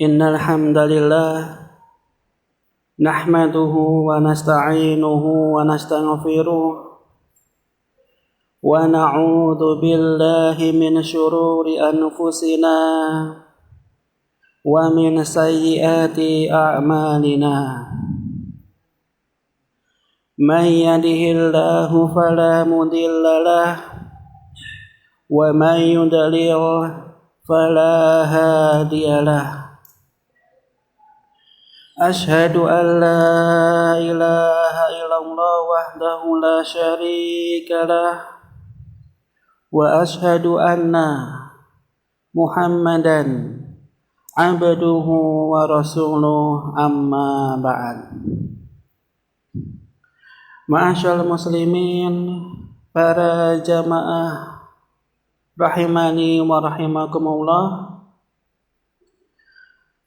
Innal hamdalillah nahmaduhu wa nasta'inuhu wa nastaghfiruh wa na'udzu billahi min shururi anfusina wa min sayyiati a'malina. Man yahdihillahu fala mudilla lahu wa man yudlil fala hadiya lahu. Ashhadu an la ilaha illallah wahdahu la syarika lah wa ashhadu anna Muhammadan abduhu wa rasuluh amma ba'd. Ma'asyal muslimin, para jamaah rahimani wa rahimakumullah.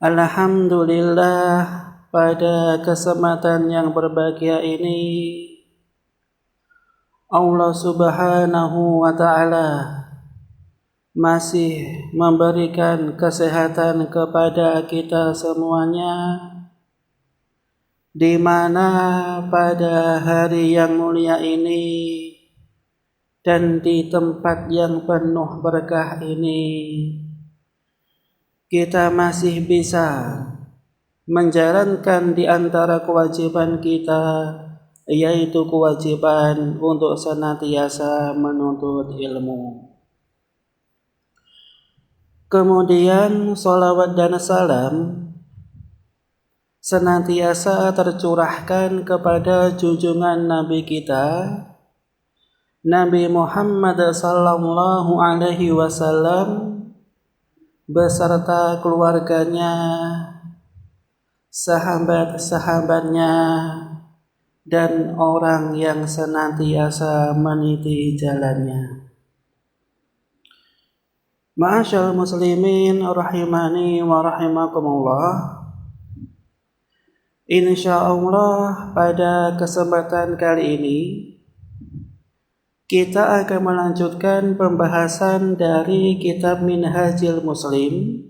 Alhamdulillah, pada kesempatan yang berbahagia ini Allah Subhanahu wa ta'ala masih memberikan kesehatan kepada kita semuanya, di mana pada hari yang mulia ini dan di tempat yang penuh berkah ini kita masih bisa menjalankan di antara kewajiban kita, yaitu kewajiban untuk senantiasa menuntut ilmu. Kemudian salawat dan salam senantiasa tercurahkan kepada junjungan Nabi kita, Nabi Muhammad sallallahu alaihi wasallam, beserta keluarganya, sahabat-sahabatnya, dan orang yang senantiasa meniti jalannya. Ma'asyal muslimin rahimani wa rahimakumullah. Insyaallah pada kesempatan kali ini kita akan melanjutkan pembahasan dari kitab Minhajul Muslim,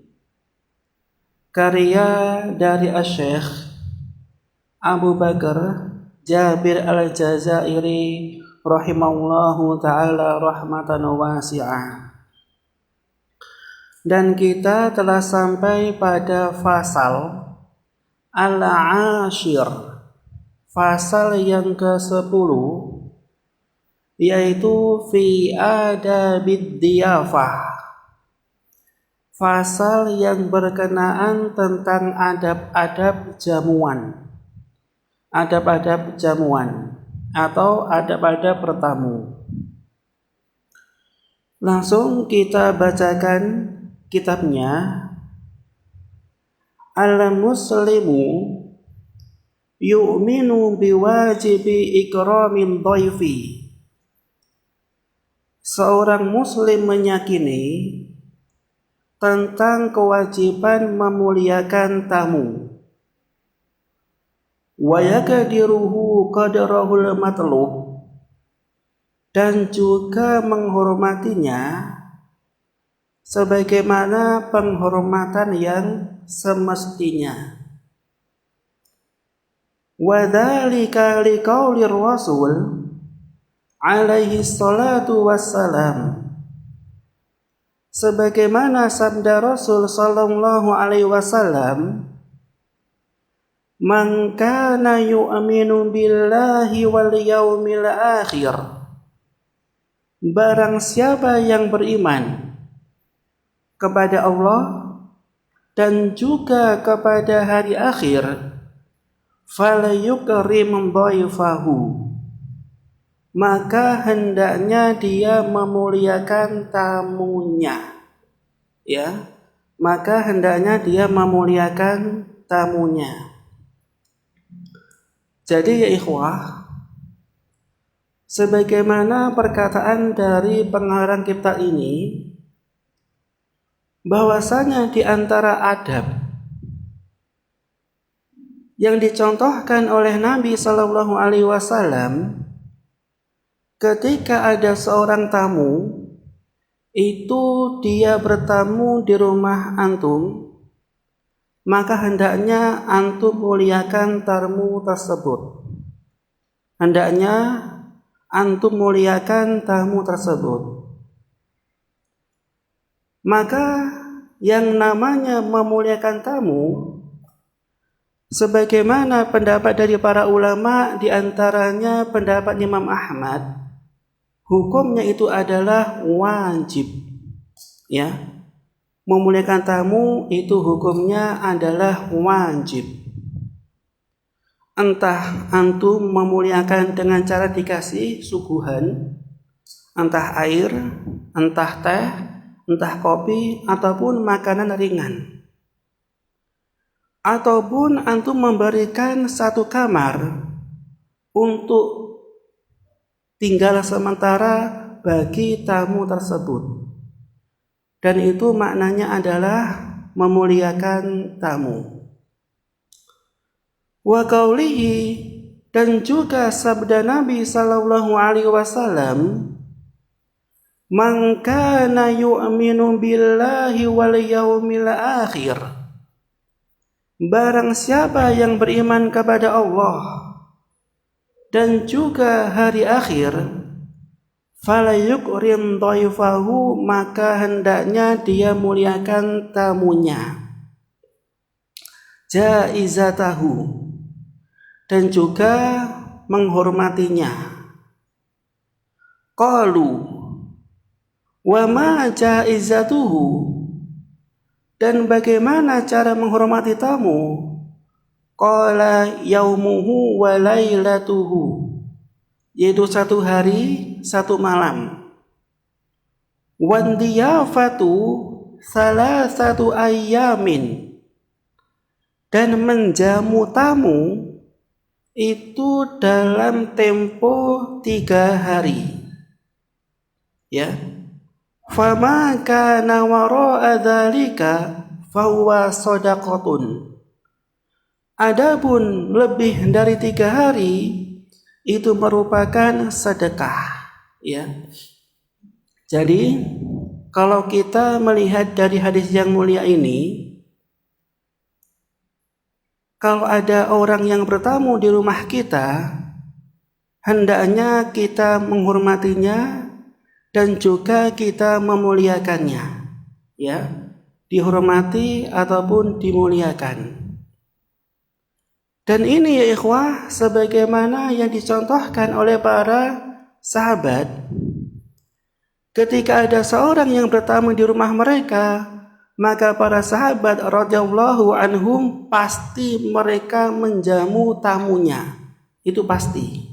karya dari Asy-Syaikh Abu Bakar Jabir Al-Jazairi rahimahullahu ta'ala rahmatan wasi'ah. Dan kita telah sampai pada fasal Al-Ashir, fasal yang ke-10, yaitu fi adabid diyafah, fasal yang berkenaan tentang adab-adab jamuan, adab-adab jamuan atau adab-adab bertamu. Langsung kita bacakan kitabnya. Al-muslimu yu'minu biwajibi ikramin dhaifi. Seorang muslim meyakini tentang kewajiban memuliakan tamu. Wa yakdiruhu qadrahul matlub, dan juga menghormatinya sebagaimana penghormatan yang semestinya. Wa dzalika liqaulir rasul alaihi salatu wassalam, sebagaimana sabda Rasul sallallahu alaihi wasallam, man kana yu'minu billahi wal yaumil akhir, barang siapa yang beriman kepada Allah dan juga kepada hari akhir, falyukrim dhaifahu, maka hendaknya dia memuliakan tamunya. Ya, maka hendaknya dia memuliakan tamunya. Jadi ya ikhwah, sebagaimana perkataan dari pengarang kitab ini, bahwasanya di antara adab yang dicontohkan oleh Nabi Shallallahu Alaihi Wasallam ketika ada seorang tamu itu dia bertamu di rumah antum, maka hendaknya antum muliakan tamu tersebut. Hendaknya antum muliakan tamu tersebut. Maka yang namanya memuliakan tamu, sebagaimana pendapat dari para ulama, di antaranya pendapat Imam Ahmad, hukumnya itu adalah wajib. Ya, memuliakan tamu itu hukumnya adalah wajib. Entah antum memuliakan dengan cara dikasih suguhan, entah air, entah teh, entah kopi, ataupun makanan ringan. Ataupun antum memberikan satu kamar untuk tinggal sementara bagi tamu tersebut. Dan itu maknanya adalah memuliakan tamu. Wa qaulihi, dan juga sabda Nabi sallallahu alaihi wasallam, man kana yu'minu billahi wal yaumil akhir, barang siapa yang beriman kepada Allah dan juga hari akhir, falayukrim dhaifahu, maka hendaknya dia muliakan tamunya, jaizatahu, dan juga menghormatinya. Qalu wa ma jaizatuhu, dan bagaimana cara menghormati tamu? Qala yaumuhu wa lailatuhu, yaitu satu hari satu malam. Wan diyafatu salasatu ayyamin, dan menjamu tamu itu dalam tempo 3 hari. Ya, fama kana wara'a dzalika fahuwa shadaqatun. Adapun lebih dari 3 hari itu merupakan sedekah. Ya, jadi kalau kita melihat dari hadis yang mulia ini, kalau ada orang yang bertamu di rumah kita, hendaknya kita menghormatinya dan juga kita memuliakannya. Ya, dihormati ataupun dimuliakan. Dan ini ya ikhwah, sebagaimana yang dicontohkan oleh para sahabat. Ketika ada seorang yang bertamu di rumah mereka, maka para sahabat radhiyallahu anhum pasti mereka menjamu tamunya. Itu pasti.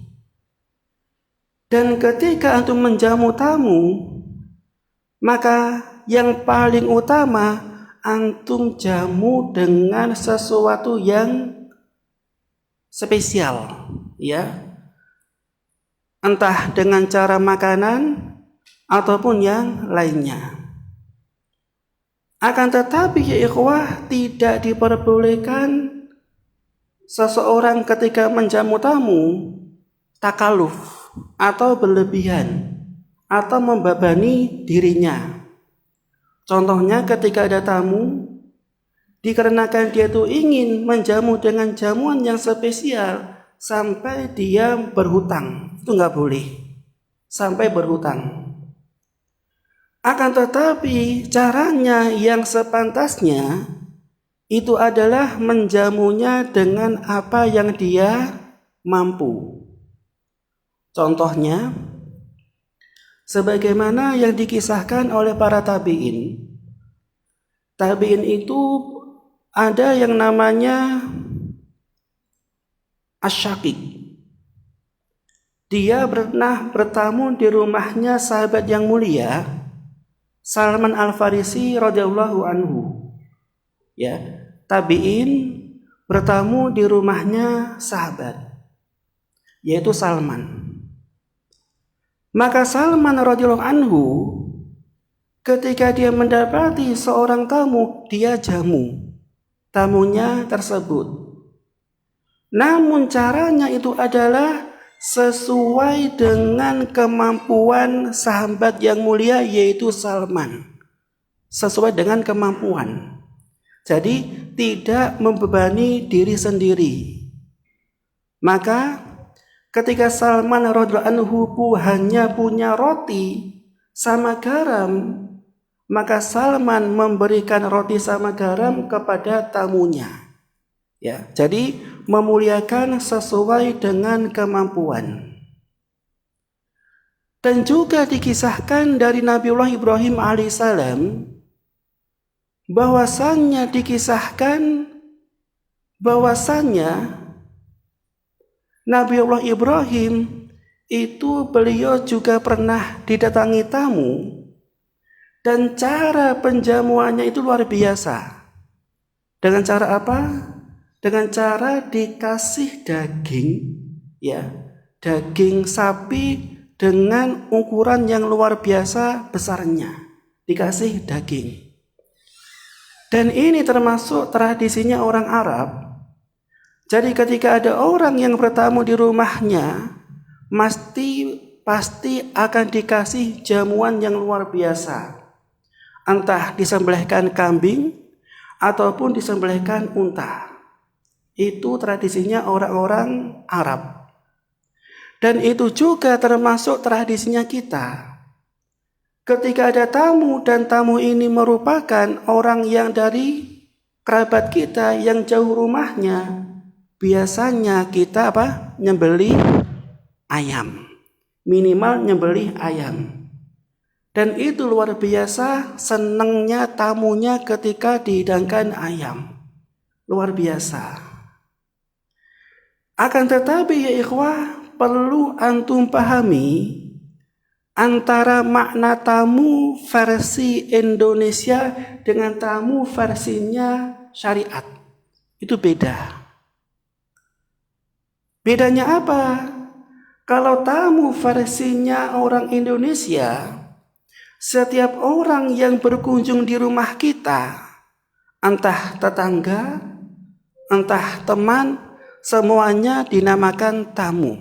Dan ketika antum menjamu tamu, maka yang paling utama antum jamu dengan sesuatu yang spesial, ya. Entah dengan cara makanan ataupun yang lainnya. Akan tetapi ya ikhwah, tidak diperbolehkan seseorang ketika menjamu tamu takaluf atau berlebihan atau membebani dirinya. Contohnya ketika ada tamu, dikarenakan dia tuh ingin menjamu dengan jamuan yang spesial sampai dia berhutang. Itu nggak boleh. Sampai berhutang. Akan tetapi caranya yang sepantasnya itu adalah menjamunya dengan apa yang dia mampu. Contohnya, sebagaimana yang dikisahkan oleh para tabi'in. Tabi'in itu ada yang namanya Asy-Syaqiq. Dia pernah bertamu di rumahnya sahabat yang mulia Salman Al-Farisi radhiyallahu anhu. Ya, tabi'in bertamu di rumahnya sahabat, yaitu Salman. Maka Salman radhiyallahu anhu ketika dia mendapati seorang tamu, dia jamu tamunya tersebut. Namun caranya itu adalah sesuai dengan kemampuan sahabat yang mulia, yaitu Salman. Sesuai dengan kemampuan. Jadi tidak membebani diri sendiri. Maka ketika Salman radhiyallahu anhu hanya punya roti sama garam, maka Salman memberikan roti sama garam kepada tamunya. Ya, jadi memuliakan sesuai dengan kemampuan. Dan juga dikisahkan dari Nabiullah Ibrahim alaihissalam bahwasannya Nabiullah Ibrahim itu beliau juga pernah didatangi tamu, dan cara penjamuannya itu luar biasa. Dengan cara apa? Dengan cara dikasih daging, ya, daging sapi dengan ukuran yang luar biasa besarnya, dikasih daging. Dan ini termasuk tradisinya orang Arab. Jadi ketika ada orang yang bertamu di rumahnya, pasti akan dikasih jamuan yang luar biasa. Entah disembelihkan kambing ataupun disembelihkan unta. Itu tradisinya orang-orang Arab. Dan itu juga termasuk tradisinya kita. Ketika ada tamu dan tamu ini merupakan orang yang dari kerabat kita yang jauh rumahnya, biasanya kita nyembelih ayam. Minimal nyembelih ayam. Dan itu luar biasa senangnya tamunya ketika dihidangkan ayam. Luar biasa. Akan tetapi ya ikhwah, perlu antum pahami antara makna tamu versi Indonesia dengan tamu versinya syariat. Itu beda. Bedanya apa? Kalau tamu versinya orang Indonesia, setiap orang yang berkunjung di rumah kita, entah tetangga, entah teman, semuanya dinamakan tamu.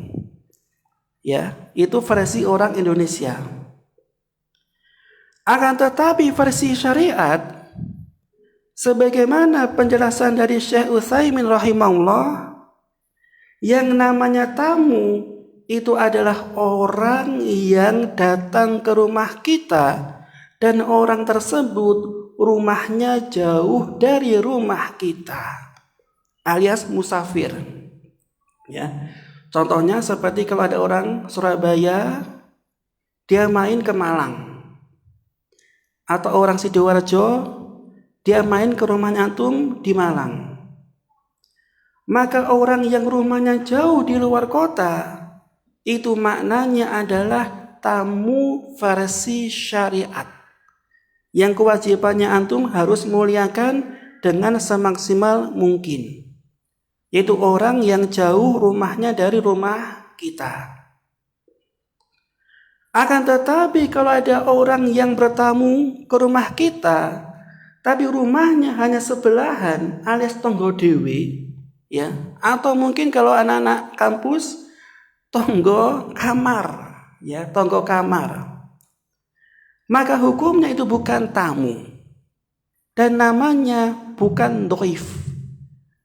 Ya, itu versi orang Indonesia. Akan tetapi versi syariat, sebagaimana penjelasan dari Syekh Utsaimin rahimahullah, yang namanya tamu itu adalah orang yang datang ke rumah kita dan orang tersebut rumahnya jauh dari rumah kita, alias musafir. Ya. Contohnya seperti kalau ada orang Surabaya, dia main ke Malang. Atau orang Sidoarjo, dia main ke rumahnya antum di Malang. Maka orang yang rumahnya jauh di luar kota, itu maknanya adalah tamu versi syariat. Yang kewajibannya antum harus muliakan dengan semaksimal mungkin. Yaitu orang yang jauh rumahnya dari rumah kita. Akan tetapi kalau ada orang yang bertamu ke rumah kita, tapi rumahnya hanya sebelahan alias tonggo dewe, ya, atau mungkin kalau anak-anak kampus tonggo kamar, ya, tonggo kamar. Maka hukumnya itu bukan tamu dan namanya bukan dhaif.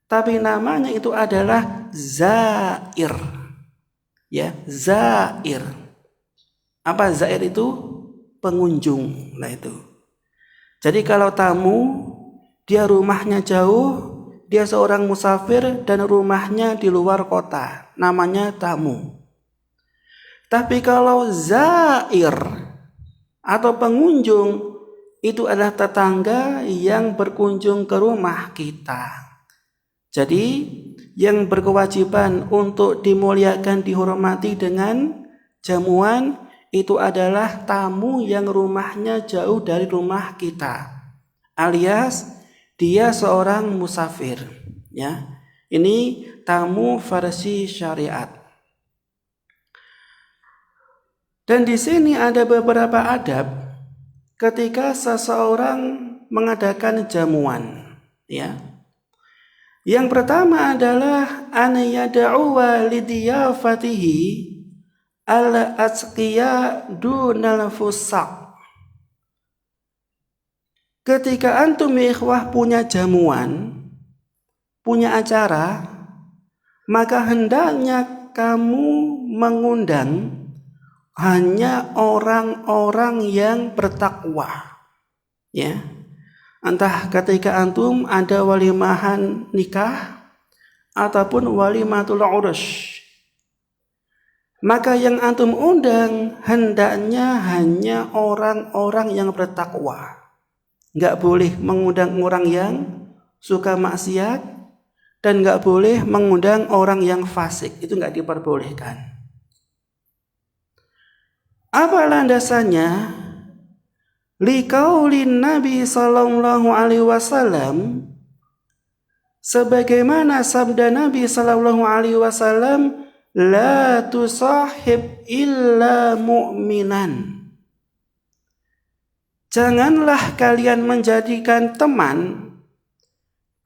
Tapi namanya itu adalah zair. Ya, zair. Apa zair itu? Pengunjung. Nah itu. Jadi kalau tamu, dia rumahnya jauh, dia seorang musafir dan rumahnya di luar kota. Namanya tamu. Tapi kalau zair atau pengunjung, itu adalah tetangga yang berkunjung ke rumah kita. Jadi yang berkewajiban untuk dimuliakan, dihormati dengan jamuan itu adalah tamu yang rumahnya jauh dari rumah kita, alias dia seorang musafir. Ya, ini tamu versi syariat. Dan di sini ada beberapa adab ketika seseorang mengadakan jamuan. Ya. Yang pertama adalah an yad'uwa lidiyafatihi al-atqiya dunal fusaq. ketika antum ya ikhwah punya jamuan, punya acara, maka hendaknya kamu mengundang hanya orang-orang yang bertakwa. Ya. Entah ketika antum ada walimahan nikah ataupun walimatul urus, maka yang antum undang hendaknya hanya orang-orang yang bertakwa. Nggak boleh mengundang orang yang suka maksiat dan nggak boleh mengundang orang yang fasik. Itu nggak diperbolehkan. Apa landasannya? Liqaulin Nabi sallallahu alaihi wasallam, sebagaimana sabda Nabi sallallahu alaihi wasallam, la tusahib illa mu'minan. Janganlah kalian menjadikan teman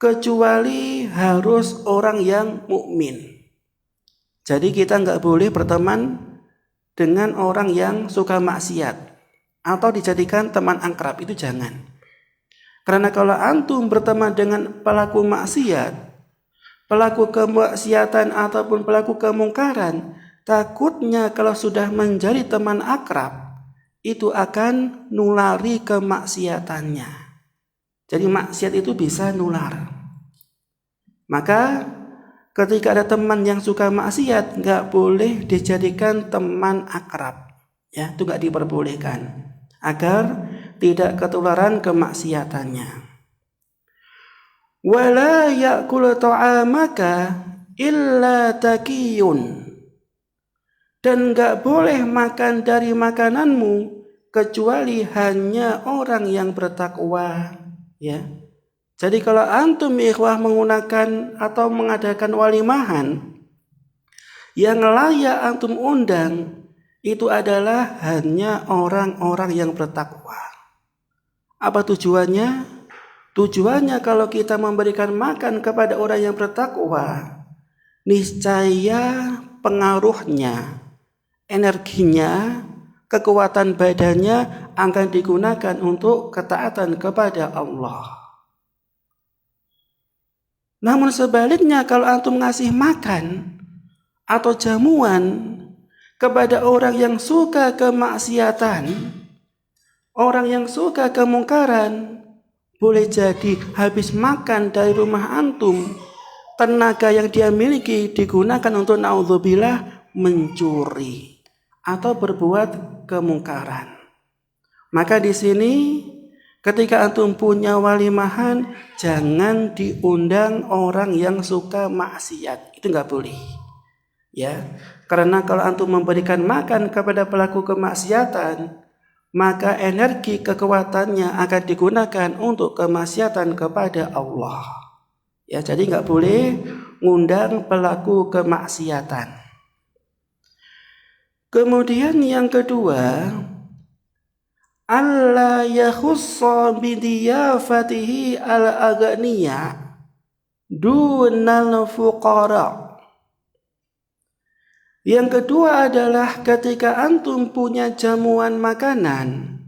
kecuali harus orang yang mukmin. Jadi kita nggak boleh berteman dengan orang yang suka maksiat atau dijadikan teman akrab, itu jangan. Karena kalau antum berteman dengan pelaku maksiat, pelaku kemaksiatan ataupun pelaku kemungkaran, takutnya kalau sudah menjadi teman akrab, itu akan nulari kemaksiatannya. Jadi maksiat itu bisa nular. Maka ketika ada teman yang suka maksiat, nggak boleh dijadikan teman akrab. Ya, itu nggak diperbolehkan agar tidak ketularan kemaksiatannya. Wala ya'kul ta'amaka illa taqiyun. Dan enggak boleh makan dari makananmu kecuali hanya orang yang bertakwa, ya. Jadi kalau antum ikhwah menggunakan atau mengadakan walimahan, yang layak antum undang itu adalah hanya orang-orang yang bertakwa. Apa tujuannya? Tujuannya kalau kita memberikan makan kepada orang yang bertakwa, niscaya pengaruhnya, energinya, kekuatan badannya akan digunakan untuk ketaatan kepada Allah. Namun sebaliknya kalau antum ngasih makan atau jamuan kepada orang yang suka kemaksiatan, orang yang suka kemungkaran, boleh jadi habis makan dari rumah antum, tenaga yang dia miliki digunakan untuk naudzubillah mencuri atau berbuat kemungkaran. Maka di sini ketika antum punya walimahan, jangan diundang orang yang suka maksiat. Itu nggak boleh. Ya, karena kalau antum memberikan makan kepada pelaku kemaksiatan, maka energi kekuatannya akan digunakan untuk kemaksiatan kepada Allah. Ya, jadi nggak boleh ngundang pelaku kemaksiatan. Kemudian yang kedua, alla yakhussa bidiyafatihi al-aghniya dunal fuqara. Yang kedua adalah ketika antum punya jamuan makanan,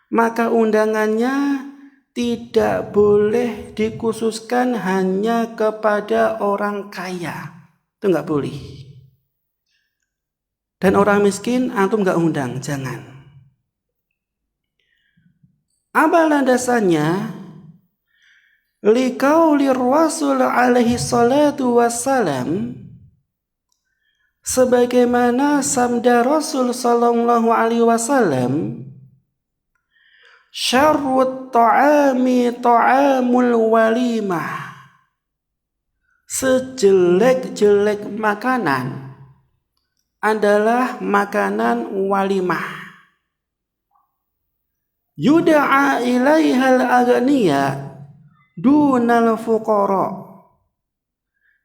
maka undangannya tidak boleh dikhususkan hanya kepada orang kaya. Itu nggak boleh. Dan orang miskin antum nggak undang, jangan. Apa landasannya? Liqaulir Rasul alaihi salatu wassalam, sebagaimana sabda Rasul sallallahu alaihi wasallam, syarrut ta'ami ta'amul walimah, sejelek-jelek makanan adalah makanan walimah. Yud'a ilaihal aghniya dunal fuqara.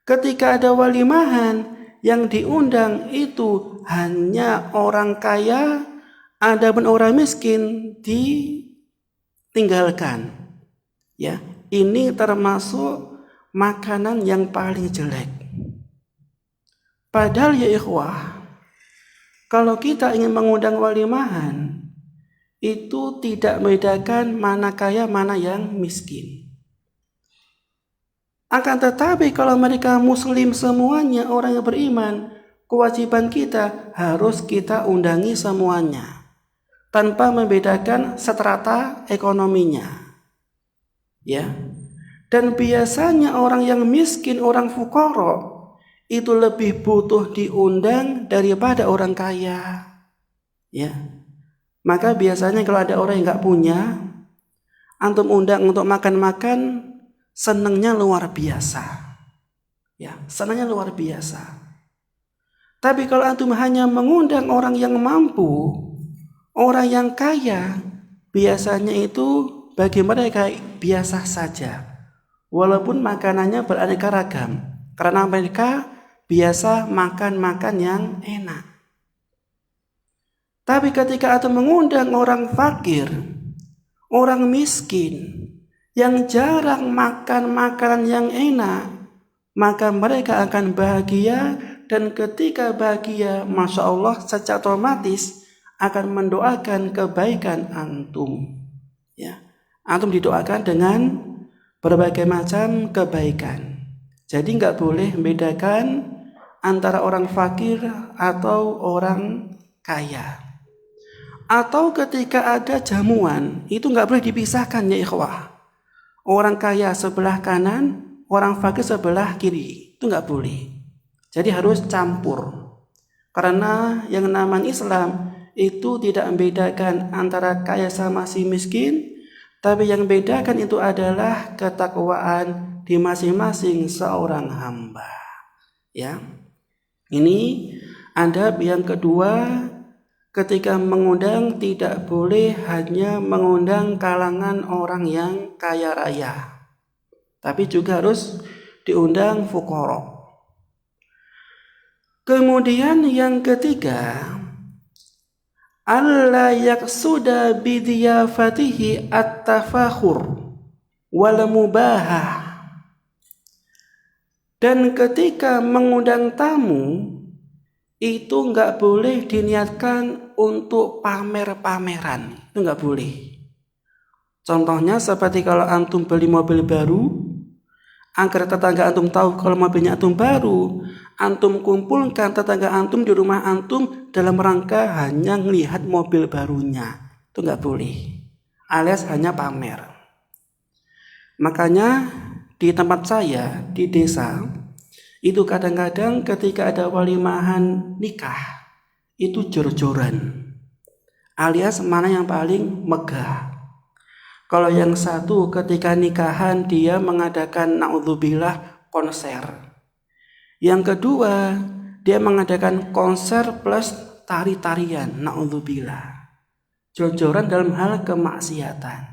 Ketika ada walimahan, yang diundang itu hanya orang kaya, adapun orang miskin ditinggalkan. Ya, ini termasuk makanan yang paling jelek. Padahal ya ikhwah, kalau kita ingin mengundang walimahan, itu tidak membedakan mana kaya mana yang miskin. Akan tetapi kalau mereka muslim semuanya, orang yang beriman, kewajiban kita harus kita undangi semuanya tanpa membedakan strata ekonominya. Ya. Dan biasanya orang yang miskin, orang fuqara itu lebih butuh diundang daripada orang kaya. Ya. Maka biasanya kalau ada orang yang nggak punya, antum undang untuk makan-makan, senangnya luar biasa. Ya, senangnya luar biasa. Tapi kalau antum hanya mengundang orang yang mampu, orang yang kaya, biasanya itu bagi mereka biasa saja. Walaupun makanannya beraneka ragam, karena mereka biasa makan yang enak. Tapi ketika antum mengundang orang fakir, orang miskin, yang jarang makan makanan yang enak, maka mereka akan bahagia, dan ketika bahagia, Masya Allah, secara otomatis akan mendoakan kebaikan antum. Ya, antum didoakan dengan berbagai macam kebaikan. Jadi nggak boleh membedakan antara orang fakir atau orang kaya. Atau ketika ada jamuan, itu nggak boleh dipisahkan ya ikhwah. Orang kaya sebelah kanan, orang fakir sebelah kiri, itu nggak boleh. Jadi harus campur. Karena yang namanya Islam itu tidak membedakan antara kaya sama si miskin, tapi yang membedakan itu adalah ketakwaan di masing-masing seorang hamba. Ya, ini adab yang kedua. Ketika mengundang tidak boleh hanya mengundang kalangan orang yang kaya raya, tapi juga harus diundang fuqara. Kemudian yang ketiga, alla yaqsuda bidiyafatihi at-tafakhur wal mubahah. Dan ketika mengundang tamu, itu nggak boleh diniatkan untuk pamer-pameran, itu nggak boleh. Contohnya seperti kalau antum beli mobil baru, agar tetangga antum tahu kalau mobilnya antum baru, antum kumpulkan tetangga antum di rumah antum dalam rangka hanya melihat mobil barunya, itu nggak boleh, alias hanya pamer. Makanya di tempat saya di desa, itu kadang-kadang ketika ada walimahan nikah, itu jor-joran, alias mana yang paling megah. Kalau yang satu ketika nikahan dia mengadakan naudzubillah konser. Yang kedua dia mengadakan konser plus tari-tarian, naudzubillah. Jor-joran dalam hal kemaksiatan.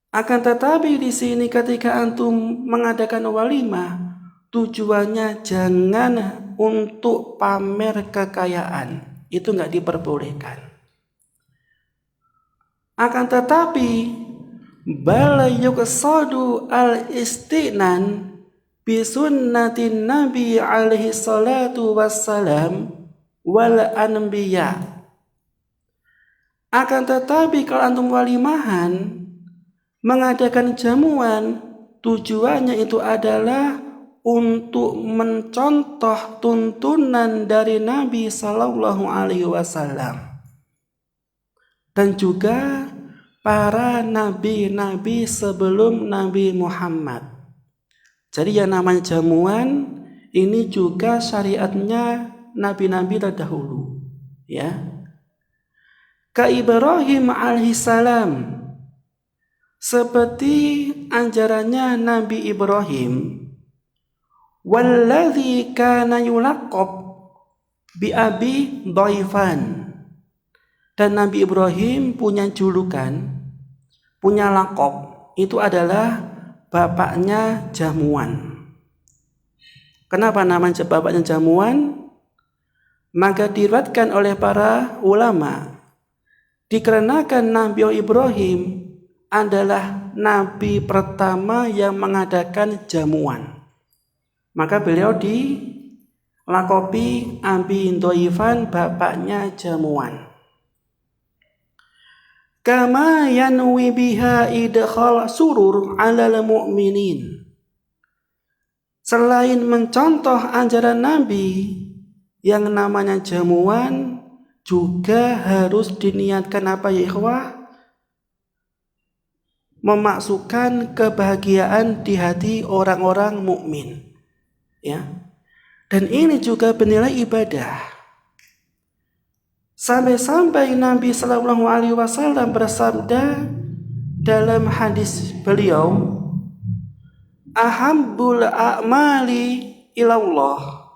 Akan tetapi di sini ketika antum mengadakan walimah, tujuannya jangan untuk pamer kekayaan, itu nggak diperbolehkan. Akan tetapi bal yuqsadu al-istinan bi sunnatin Nabi alaihi salatu wassalam wal anbiya. Akan tetapi kalau antum walimahan mengadakan jamuan, tujuannya itu adalah untuk mencontoh tuntunan dari Nabi Sallallahu Alaihi Wasallam dan juga para nabi-nabi sebelum Nabi Muhammad. Jadi yang namanya jamuan ini juga syariatnya nabi-nabi terdahulu, ya. Ka Ibrahim alaihissalam, seperti anjarannya Nabi Ibrahim. Walladzi kana yulaqab bi abi dhaifan. Dan Nabi Ibrahim punya julukan, punya laqab, itu adalah bapaknya jamuan. Kenapa namanya bapaknya jamuan? Maka diriwayatkan oleh para ulama, dikarenakan Nabi Ibrahim adalah nabi pertama yang mengadakan jamuan. Maka beliau dilakopi Abi Dhaifan, bapaknya jamuan. kama yanwi biha idkhal surur 'alal mu'minin. Selain mencontoh ajaran Nabi yang namanya jamuan, juga harus diniatkan apa ya ikhwah? Memasukkan kebahagiaan di hati orang-orang mukmin, ya. Dan ini juga bernilai ibadah. Sampai-sampai Nabi Shallallahu Alaihi Wasallam bersabda dalam hadis beliau, ahabbul a'mali ilallah,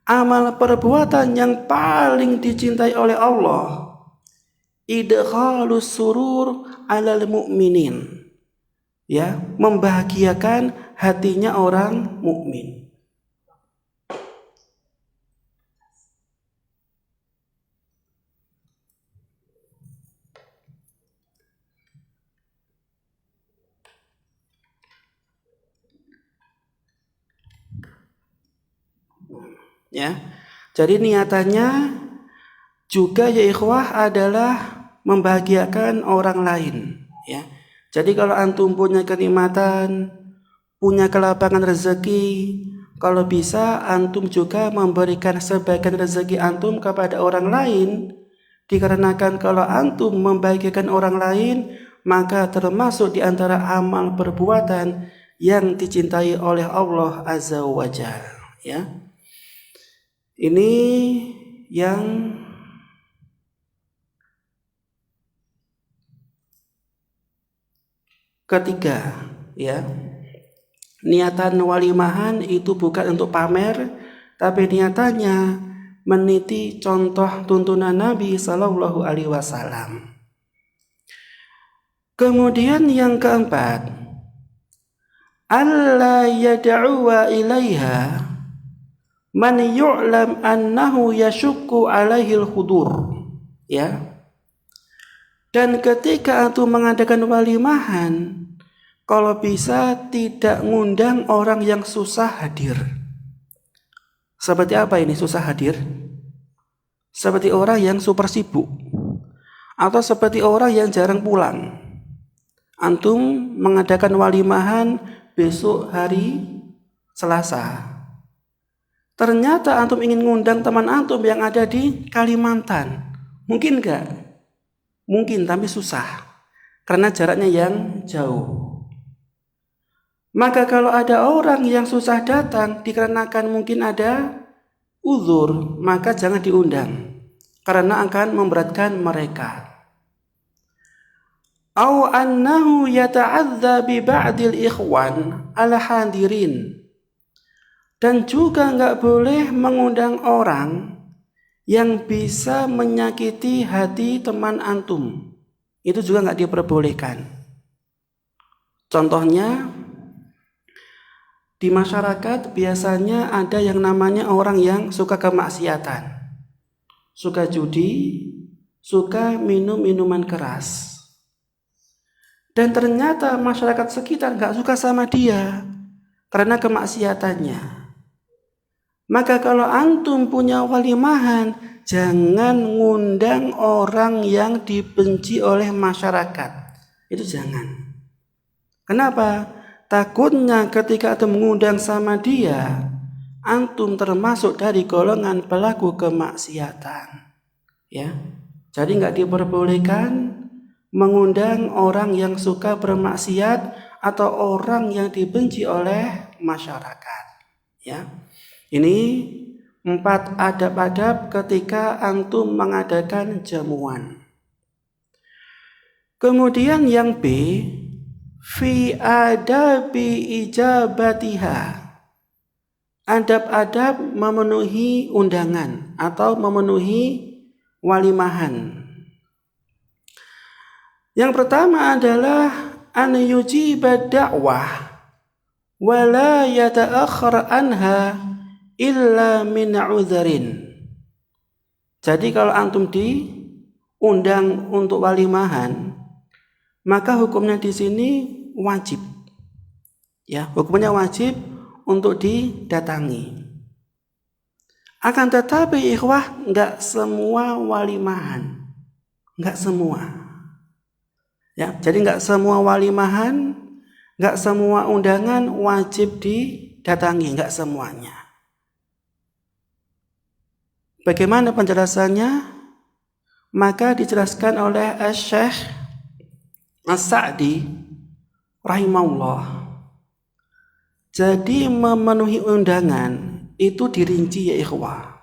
amal perbuatan yang paling dicintai oleh Allah, idkhalus surur 'alal mu'minin, ya, membahagiakan hatinya orang mukmin. Ya, jadi niatannya juga ya ikhwah adalah membahagiakan orang lain, ya. Jadi kalau antum punya kenikmatan, punya kelapangan rezeki, kalau bisa antum juga memberikan sebagian rezeki antum kepada orang lain, dikarenakan kalau antum membahagiakan orang lain, maka termasuk di antara amal perbuatan yang dicintai oleh Allah Azza wa Jalla, ya. Ini yang ketiga, ya. Niatan walimahan itu bukan untuk pamer, tapi niatannya meniti contoh tuntunan Nabi Sallallahu Alaihi Wasallam. Kemudian yang keempat, alla yad'uwa ilaiha man yu'lam annahu yashukku alaihil hudur, ya. Dan ketika antum mengadakan walimahan, kalau bisa tidak ngundang orang yang susah hadir. Seperti apa ini susah hadir? Seperti orang yang super sibuk, atau seperti orang yang jarang pulang. Antum mengadakan walimahan besok hari Selasa. Ternyata antum ingin ngundang teman antum yang ada di Kalimantan. Mungkin enggak? Mungkin, tapi susah. Karena jaraknya yang jauh. Maka kalau ada orang yang susah datang dikarenakan mungkin ada uzur, maka jangan diundang. Karena akan memberatkan mereka. Au annahu yata'adza bi ba'dil ikhwan ala hadirin. Dan juga enggak boleh mengundang orang yang bisa menyakiti hati teman antum. Itu juga enggak diperbolehkan. Contohnya, di masyarakat biasanya ada yang namanya orang yang suka kemaksiatan, suka judi, suka minum minuman keras. Dan ternyata masyarakat sekitar enggak suka sama dia karena kemaksiatannya. Maka kalau antum punya walimahan, jangan ngundang orang yang dibenci oleh masyarakat. Itu jangan. Kenapa? Takutnya ketika antum mengundang sama dia, antum termasuk dari golongan pelaku kemaksiatan. Ya. Jadi enggak diperbolehkan mengundang orang yang suka bermaksiat atau orang yang dibenci oleh masyarakat. Ya. Ini 4 adab-adab ketika antum mengadakan jamuan. Kemudian yang B, fi adabi ijabatiha, adab-adab memenuhi undangan atau memenuhi walimahan. Yang pertama adalah an yujiba da'wah wa la yata'akhkhar anha illa min udhrin. Jadi kalau antum diundang untuk walimahan, maka hukumnya di sini wajib. Ya, hukumnya wajib untuk didatangi. Akan tetapi ikhwah, enggak semua walimahan. Enggak semua. Ya, jadi nggak semua walimahan, nggak semua undangan wajib didatangi, nggak semuanya. Bagaimana penjelasannya? Maka dijelaskan oleh Syekh As-Sa'di rahimahullah. Jadi memenuhi undangan itu dirinci ya ikhwah.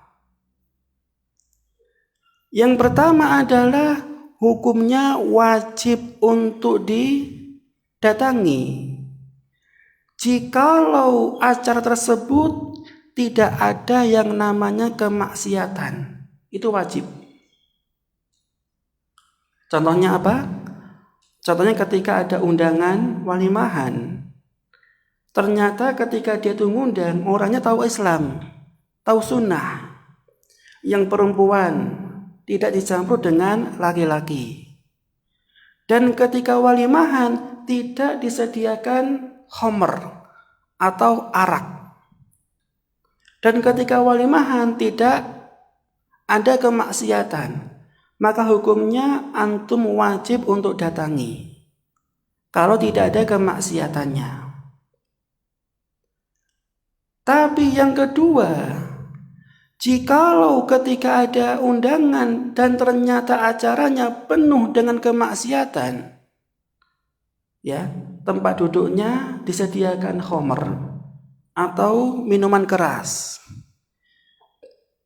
Yang pertama adalah hukumnya wajib untuk didatangi. Jikalau acara tersebut tidak ada yang namanya kemaksiatan, itu wajib. Contohnya apa? Contohnya ketika ada undangan walimahan, ternyata ketika dia tuh ngundang, orangnya tahu Islam, tahu sunnah, yang perempuan tidak dicampur dengan laki-laki. Dan ketika walimahan tidak disediakan khamr atau arak. Dan ketika walimahan tidak ada kemaksiatan, maka hukumnya antum wajib untuk datangi. Kalau tidak ada kemaksiatannya. Tapi yang kedua, jikalau ketika ada undangan dan ternyata acaranya penuh dengan kemaksiatan, ya, tempat duduknya disediakan khamr atau minuman keras.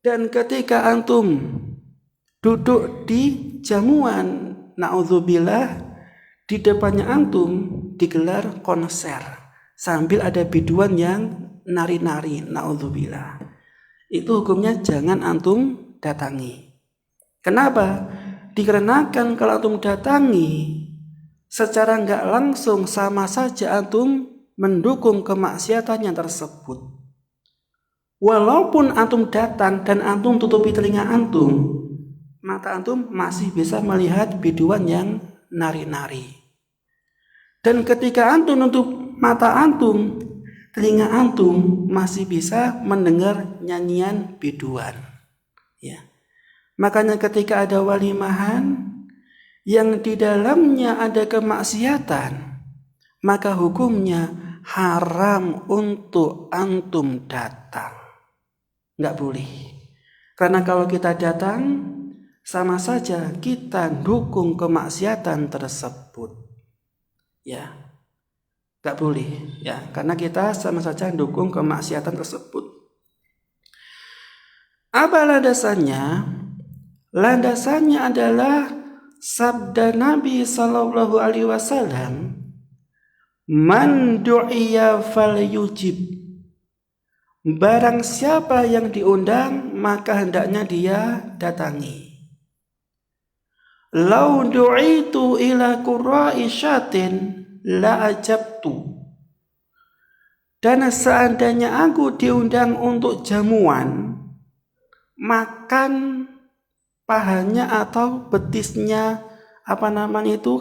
Dan ketika antum duduk di jamuan, naudzubillah, di depannya antum digelar konser sambil ada biduan yang nari-nari, naudzubillah. Itu hukumnya jangan antum datangi. Kenapa? Dikarenakan kalau antum datangi secara nggak langsung sama saja antum mendukung kemaksiatan yang tersebut. Walaupun antum datang dan antum tutupi telinga antum, mata antum masih bisa melihat biduan yang nari-nari. Dan ketika antum nutup mata antum, telinga antum masih bisa mendengar nyanyian biduan. Ya. Makanya ketika ada walimahan yang di dalamnya ada kemaksiatan, maka hukumnya haram untuk antum datang. Nggak boleh. Karena kalau kita datang, sama saja kita dukung kemaksiatan tersebut. Ya. Nggak boleh. Ya, karena kita sama saja dukung kemaksiatan tersebut. Apa landasannya? Landasannya adalah sabda Nabi sallallahu alaihi wasallam, "Man du'iya falyujib." Barang siapa yang diundang, maka hendaknya dia datangi. "Lau du'itu ila qurra'i syatin la ajabtu." Dan seandainya aku diundang untuk jamuan, makan pahanya atau betisnya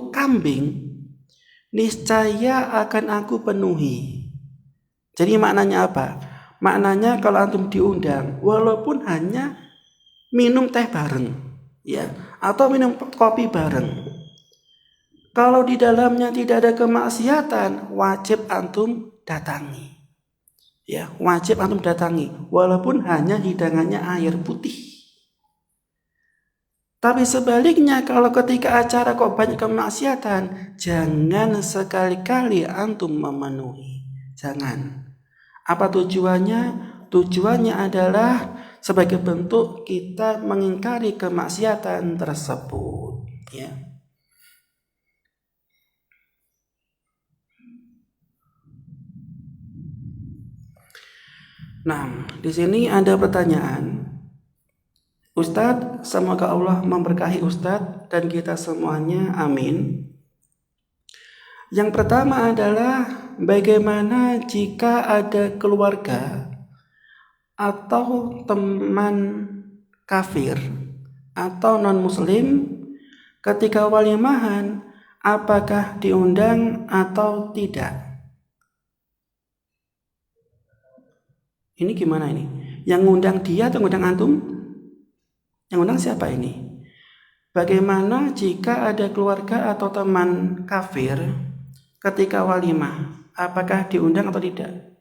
kambing, niscaya akan aku penuhi. Jadi maknanya apa? Maknanya kalau antum diundang, walaupun hanya minum teh bareng, ya, atau minum kopi bareng, kalau di dalamnya tidak ada kemaksiatan, wajib antum datangi. Ya, wajib antum datangi, walaupun hanya hidangannya air putih. Tapi sebaliknya, kalau ketika acara kok banyak kemaksiatan, jangan sekali-kali antum memenuhi. Jangan. Apa tujuannya? Tujuannya adalah sebagai bentuk kita mengingkari kemaksiatan tersebut. Ya. Nah, di sini ada pertanyaan. Ustadz, semoga Allah memberkahi Ustadz dan kita semuanya, amin. Yang pertama adalah bagaimana jika ada keluarga atau teman kafir atau non-muslim ketika walimahan, apakah diundang atau tidak? Ini gimana ini? Yang ngundang dia atau ngundang antum? Yang undang siapa ini? Bagaimana jika ada keluarga atau teman kafir ketika walimah? Apakah diundang atau tidak?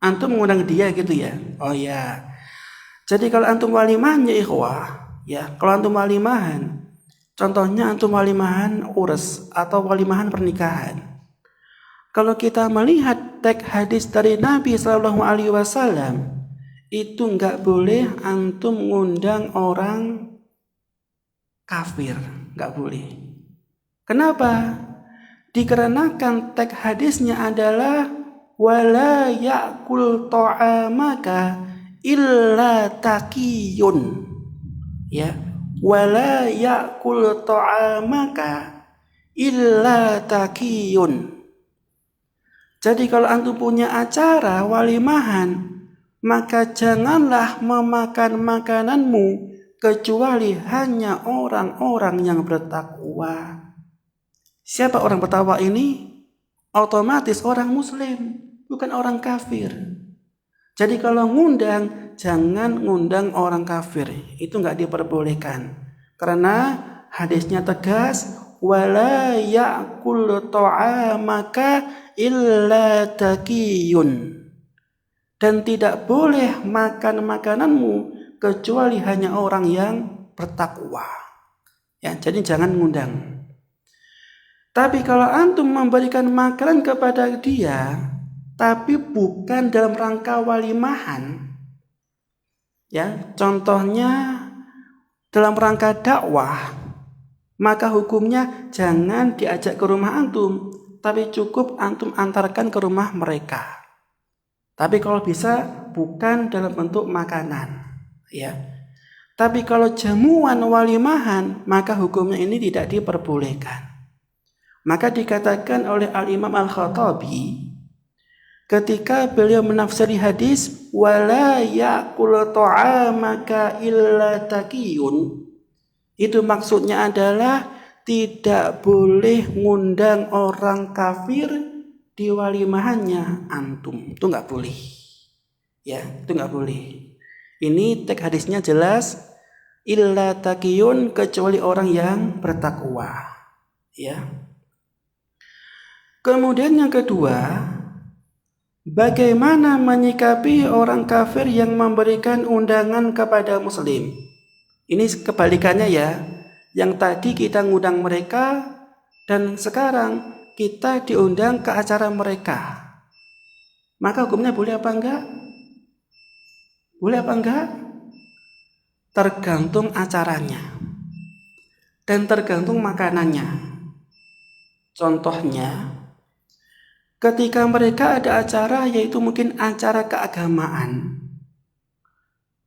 Antum mengundang dia gitu ya? Oh ya. Jadi kalau antum walimahnya ikhwah, ya, kalau antum walimahan, contohnya antum walimahan urs atau walimahan pernikahan. Kalau kita melihat teks hadis dari Nabi Shallallahu Alaihi Wasallam, itu nggak boleh antum ngundang orang kafir, nggak boleh. Kenapa? Dikarenakan teks hadisnya adalah wala ya'kul ta'amaka illa taqiyun. Ya, wala ya'kul ta'amaka illa taqiyun. Jadi kalau antum punya acara walimahan, maka janganlah memakan makananmu kecuali hanya orang-orang yang bertakwa. Siapa orang bertakwa ini? Otomatis orang muslim, bukan orang kafir. Jadi kalau ngundang, jangan ngundang orang kafir. Itu nggak diperbolehkan. Karena hadisnya tegas, wala ya'kul ta'amaka illa taqiyun. Dan tidak boleh makan makananmu kecuali hanya orang yang bertakwa. Ya, jadi jangan ngundang. Tapi kalau antum memberikan makanan kepada dia, tapi bukan dalam rangka walimahan, ya, contohnya dalam rangka dakwah, maka hukumnya jangan diajak ke rumah antum, tapi cukup antum antarkan ke rumah mereka. Tapi kalau bisa bukan dalam bentuk makanan, ya. Tapi kalau jamuan walimahan, maka hukumnya ini tidak diperbolehkan. Maka dikatakan oleh Al-Imam Al-Khattabi ketika beliau menafsiri hadis wala ya'kul ta'amaka illa taqiyun, itu maksudnya adalah tidak boleh ngundang orang kafir di walimahannya antum. Itu nggak boleh. Ya, itu nggak boleh. Ini teks hadisnya jelas illa taqiyun, kecuali orang yang bertakwa. Ya. Kemudian yang kedua, bagaimana menyikapi orang kafir yang memberikan undangan kepada muslim? Ini kebalikannya ya. Yang tadi kita ngundang mereka dan sekarang kita diundang ke acara mereka. Maka hukumnya boleh apa enggak? Boleh apa enggak? Tergantung acaranya dan tergantung makanannya. Contohnya, ketika mereka ada acara yaitu mungkin acara keagamaan,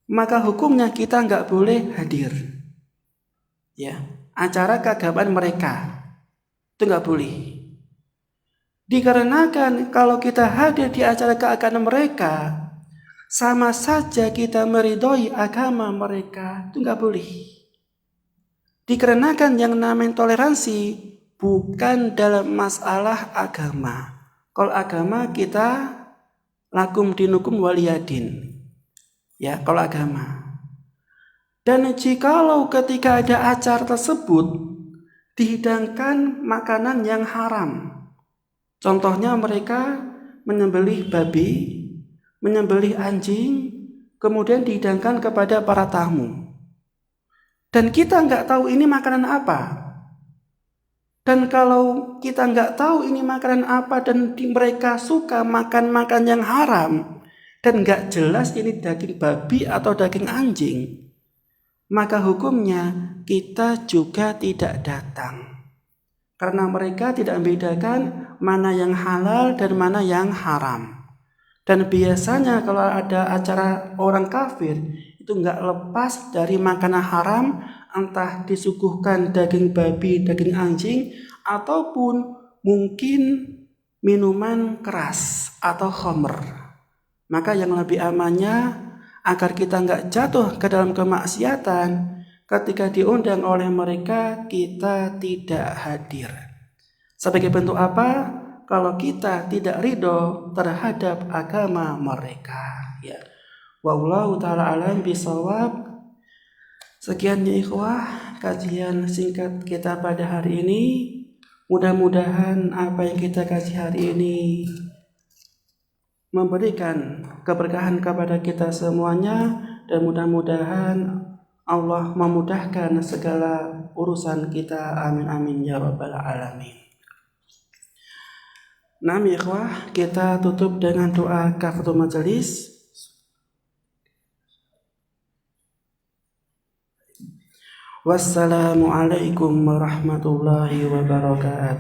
maka hukumnya kita nggak boleh hadir. Ya, acara keagamaan mereka itu nggak boleh. Dikarenakan kalau kita hadir di acara keagamaan mereka, sama saja kita meridhoi agama mereka, itu nggak boleh. Dikarenakan yang namanya toleransi bukan dalam masalah agama. Kalau agama kita lakum dinukum waliyadin. Ya, kalau agama. Dan jikalau ketika ada acara tersebut dihidangkan makanan yang haram. Contohnya mereka menyembelih babi, menyembelih anjing, kemudian dihidangkan kepada para tamu. Dan kita nggak tahu ini makanan apa. Dan kalau kita nggak tahu ini makanan apa dan mereka suka makan yang haram dan nggak jelas ini daging babi atau daging anjing, maka hukumnya kita juga tidak datang. Karena mereka tidak membedakan mana yang halal dan mana yang haram. Dan biasanya kalau ada acara orang kafir itu nggak lepas dari makanan haram, entah disuguhkan daging babi, daging anjing, ataupun mungkin minuman keras atau khamr. Maka yang lebih amannya agar kita nggak jatuh ke dalam kemaksiatan, ketika diundang oleh mereka kita tidak hadir. Sebagai bentuk apa? Kalau kita tidak ridho terhadap agama mereka. Ya. Wallahu ta'ala alam bisawab. Sekian ya ikhwah kajian singkat kita pada hari ini. Mudah-mudahan apa yang kita kaji hari ini memberikan keberkahan kepada kita semuanya, dan mudah-mudahan Allah memudahkan segala urusan kita. Amin amin ya rabbal alamin. Nah ikhwah, kita tutup dengan doa kafaratul majelis. Wassalamualaikum warahmatullahi wabarakatuh.